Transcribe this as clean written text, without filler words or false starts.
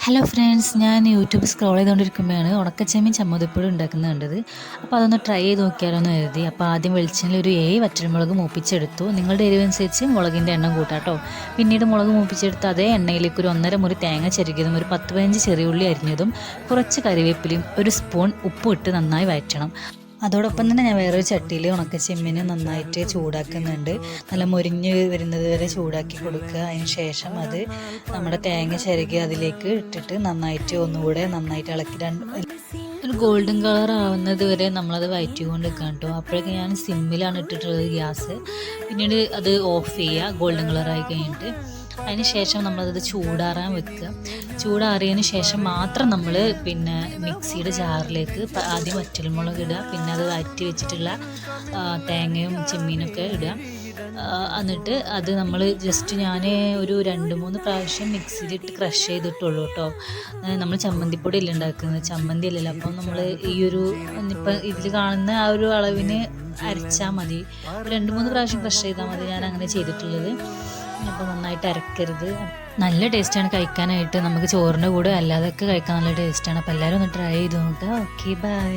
Hello friends, ഞാൻ YouTube scroll ചെയ്തുകൊണ്ടിരിക്കുമ്പോഴാണ് ഉണക്കച്ചെമ്മീൻ ചമ്മന്തിപ്പൊടി ഉണ്ടാക്കുന്നത് കണ്ടത്. അപ്പോൾ അതൊന്ന് ട്രൈ ചെയ്ത് നോക്കിയാലോ എന്ന് കരുതി. അപ്പോൾ ആദ്യം വെളിച്ചെണ്ണയിൽ ഒരു 7 വറ്റൽമുളക് മൂപ്പിച്ചെടുത്തു. നിങ്ങളുടെ എരിവനുസരിച്ച് മുളകിൻ്റെ എണ്ണം കൂട്ടാട്ടോ. പിന്നീട് മുളക് മൂപ്പിച്ചെടുത്ത് അതേ എണ്ണയിലേക്ക് ഒരു 1.5 മുറി തേങ്ങ ചിരകിയതും ഒരു 10-15 ചെറിയുള്ളി അരിഞ്ഞതും കുറച്ച് കറിവേപ്പിലയും ഒരു സ്പൂൺ ഉപ്പും ഇട്ട് നന്നായി വഴറ്റണം. അതോടൊപ്പം തന്നെ ഞാൻ വേറൊരു ചട്ടിയിൽ ഉണക്കച്ചെമ്മീൻ നന്നായിട്ട് ചൂടാക്കുന്നുണ്ട്. നല്ല മൊരിഞ്ഞ് വരുന്നത് വരെ ചൂടാക്കി കൊടുക്കുക. അതിന് ശേഷം അത് നമ്മുടെ തേങ്ങ ചിരകി അതിലേക്ക് ഇട്ടിട്ട് നന്നായിട്ട് ഒന്നുകൂടെ നന്നായിട്ട് ഇളക്കി ഒരു ഗോൾഡൻ കളർ ആവുന്നത് വരെ നമ്മളത് വഴറ്റിക്കൊണ്ട് നിൽക്കണം കേട്ടോ. അപ്പോഴൊക്കെ ഞാൻ സിമ്മിലാണ് ഇട്ടിട്ടുള്ളത് ഗ്യാസ്. പിന്നീട് അത് ഓഫ് ചെയ്യുക ഗോൾഡൻ കളറായി കഴിഞ്ഞിട്ട്. അതിന് ശേഷം നമ്മളത് ചൂടാറാൻ വെക്കുക. ചൂടാറിയതിന് ശേഷം മാത്രം നമ്മൾ മിക്സിയുടെ ജാറിലേക്ക് ആദ്യം വറ്റൽമുളക് ഇടുക, പിന്നെ അത് വഴറ്റി വെച്ചിട്ടുള്ള തേങ്ങയും ചെമ്മീനൊക്കെ ഇടുക. എന്നിട്ട് അത് നമ്മൾ ജസ്റ്റ് ഞാൻ ഒരു 2-3 പ്രാവശ്യം മിക്സിയിലിട്ട് ക്രഷ് ചെയ്തിട്ടുള്ളൂ കേട്ടോ. നമ്മൾ ചമ്മന്തിപ്പൊടി അല്ല ഉണ്ടാക്കുന്നത്, ചമ്മന്തി അല്ലല്ലോ. അപ്പം നമ്മൾ ഈ ഒരു ഇപ്പം ഇതിൽ കാണുന്ന ആ ഒരു അളവിന് അരച്ചാൽ മതി. 2-3 പ്രാവശ്യം ക്രഷ് ചെയ്താൽ മതി. ഞാൻ അങ്ങനെ ചെയ്തിട്ടുള്ളത്. അപ്പോൾ നന്നായിട്ട് അരക്കരുത്. നല്ല ടേസ്റ്റാണ് കഴിക്കാനായിട്ട്. നമുക്ക് ചോറിൻ്റെ കൂടെ അല്ലാതൊക്കെ കഴിക്കാൻ നല്ല ടേസ്റ്റാണ്. അപ്പോൾ എല്ലാവരും ഒന്ന് ട്രൈ ചെയ്ത് നോക്കുക. Okay, by.